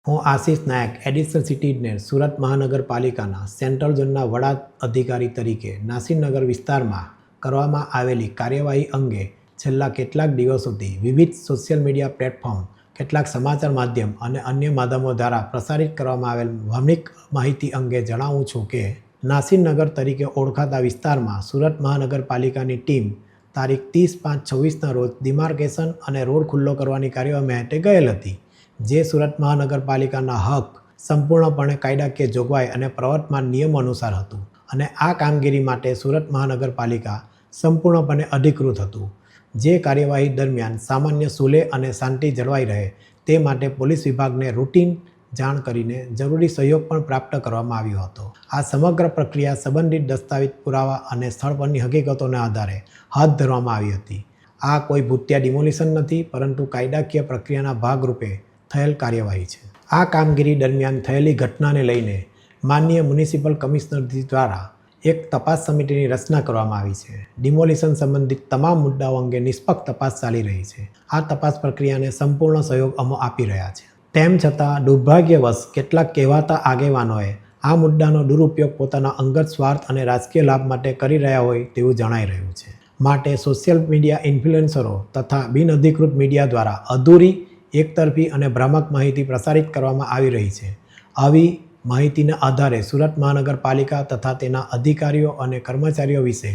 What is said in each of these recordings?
હું આશિષ નાયક, additional city ઇજનેર, સુરત મહાનગરપાલિકાના સેન્ટ્રલ ઝોનના વડા અધિકારી તરીકે નાસીરનગર વિસ્તારમાં કરવામાં આવેલી કાર્યવાહી અંગે છેલ્લા કેટલાક દિવસોથી વિવિધ સોશિયલ મીડિયા પ્લેટફોર્મ, કેટલાક સમાચાર માધ્યમ અને અન્ય માધ્યમો દ્વારા પ્રસારિત કરવામાં આવેલ ભાવનિક માહિતી અંગે જણાવું છું કે નાસીરનગર તરીકે ઓળખાતા વિસ્તારમાં સુરત મહાનગરપાલિકાની ટીમ તારીખ 30/5/26ના રોજ ડિમાર્કેશન અને રોડ ખુલ્લો કરવાની કાર્યવાહી માટે ગયેલ હતી, જે સુરત મહાનગરપાલિકાના હક સંપૂર્ણપણે કાયદાકીય જોગવાઈ અને પ્રવર્તમાન નિયમો અનુસાર હતું અને આ કામગીરી માટે સુરત મહાનગરપાલિકા સંપૂર્ણપણે અધિકૃત હતું. જે કાર્યવાહી દરમિયાન સામાન્ય સુલેહ અને શાંતિ જળવાઈ રહે તે માટે પોલીસ વિભાગને રૂટીન જાણ કરીને જરૂરી સહયોગ પણ પ્રાપ્ત કરવામાં આવ્યો હતો. આ સમગ્ર પ્રક્રિયા સંબંધિત દસ્તાવેજ પુરાવા અને સ્થળ પરની હકીકતોના આધારે હાથ ધરવામાં આવી હતી. આ કોઈ ભૂતિયા ડિમોલિશન નથી, પરંતુ કાયદાકીય પ્રક્રિયાના ભાગરૂપે થયેલ કાર્યવાહી છે. આ કામગીરી દરમિયાન થયેલી ઘટનાને લઈને માનનીય મ્યુનિસિપલ કમિશનર દ્વારા એક તપાસ સમિતિની રચના કરવામાં આવી છે. ડિમોલિશન સંબંધિત તમામ મુદ્દાઓ અંગે નિષ્પક્ષ તપાસ ચાલી રહી છે. આ તપાસ પ્રક્રિયાને સંપૂર્ણ સહયોગ અમે આપી રહ્યા છે. તેમ છતાં દુર્ભાગ્યવશ કેટલાક કહેવાતા આગેવાનોએ આ મુદ્દાનો દુરુપયોગ પોતાના અંગત સ્વાર્થ અને રાજકીય લાભ માટે કરી રહ્યા હોય તેવું જણાઈ રહ્યું છે. માટે સોશિયલ મીડિયા ઇન્ફ્લુએન્સરો તથા બિનઅધિકૃત મીડિયા દ્વારા અધૂરી, એકતરફી અને ભ્રામક માહિતી પ્રસારિત કરવામાં આવી રહી છે. આવી માહિતીના આધારે સુરત મહાનગરપાલિકા તથા તેના અધિકારીઓ અને કર્મચારીઓ વિશે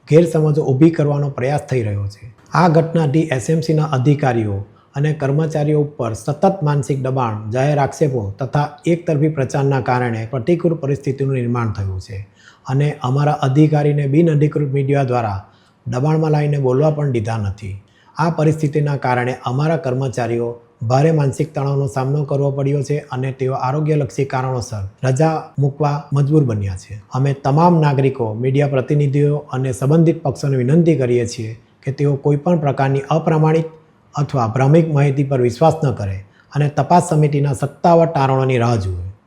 ગેરસમજો ઊભી કરવાનો પ્રયાસ થઈ રહ્યો છે. આ ઘટનાથી એસએમસીના અધિકારીઓ અને કર્મચારીઓ ઉપર સતત માનસિક દબાણ, જાહેર આક્ષેપો તથા એકતરફી પ્રચારના કારણે પ્રતિકૂળ પરિસ્થિતિનું નિર્માણ થયું છે અને અમારા અધિકારીને બિનઅધિકૃત મીડિયા દ્વારા દબાણમાં લાવીને બોલવા પણ દીધા નથી. આ પરિસ્થિતિના કારણે અમારા કર્મચારીઓ ભારે માનસિક તણાવનો સામનો કરવો પડ્યો છે અને તેઓ આરોગ્યલક્ષી કારણોસર રજા મૂકવા મજબૂર બન્યા છે. અમે તમામ નાગરિકો, મીડિયા પ્રતિનિધિઓ અને સંબંધિત પક્ષોને વિનંતી કરીએ છીએ કે તેઓ કોઈપણ પ્રકારની અપ્રામાણિક અથવા ભ્રામક માહિતી પર વિશ્વાસ ન કરે અને તપાસ સમિતિના સત્તાવાર તારણોની રાહ જુએ.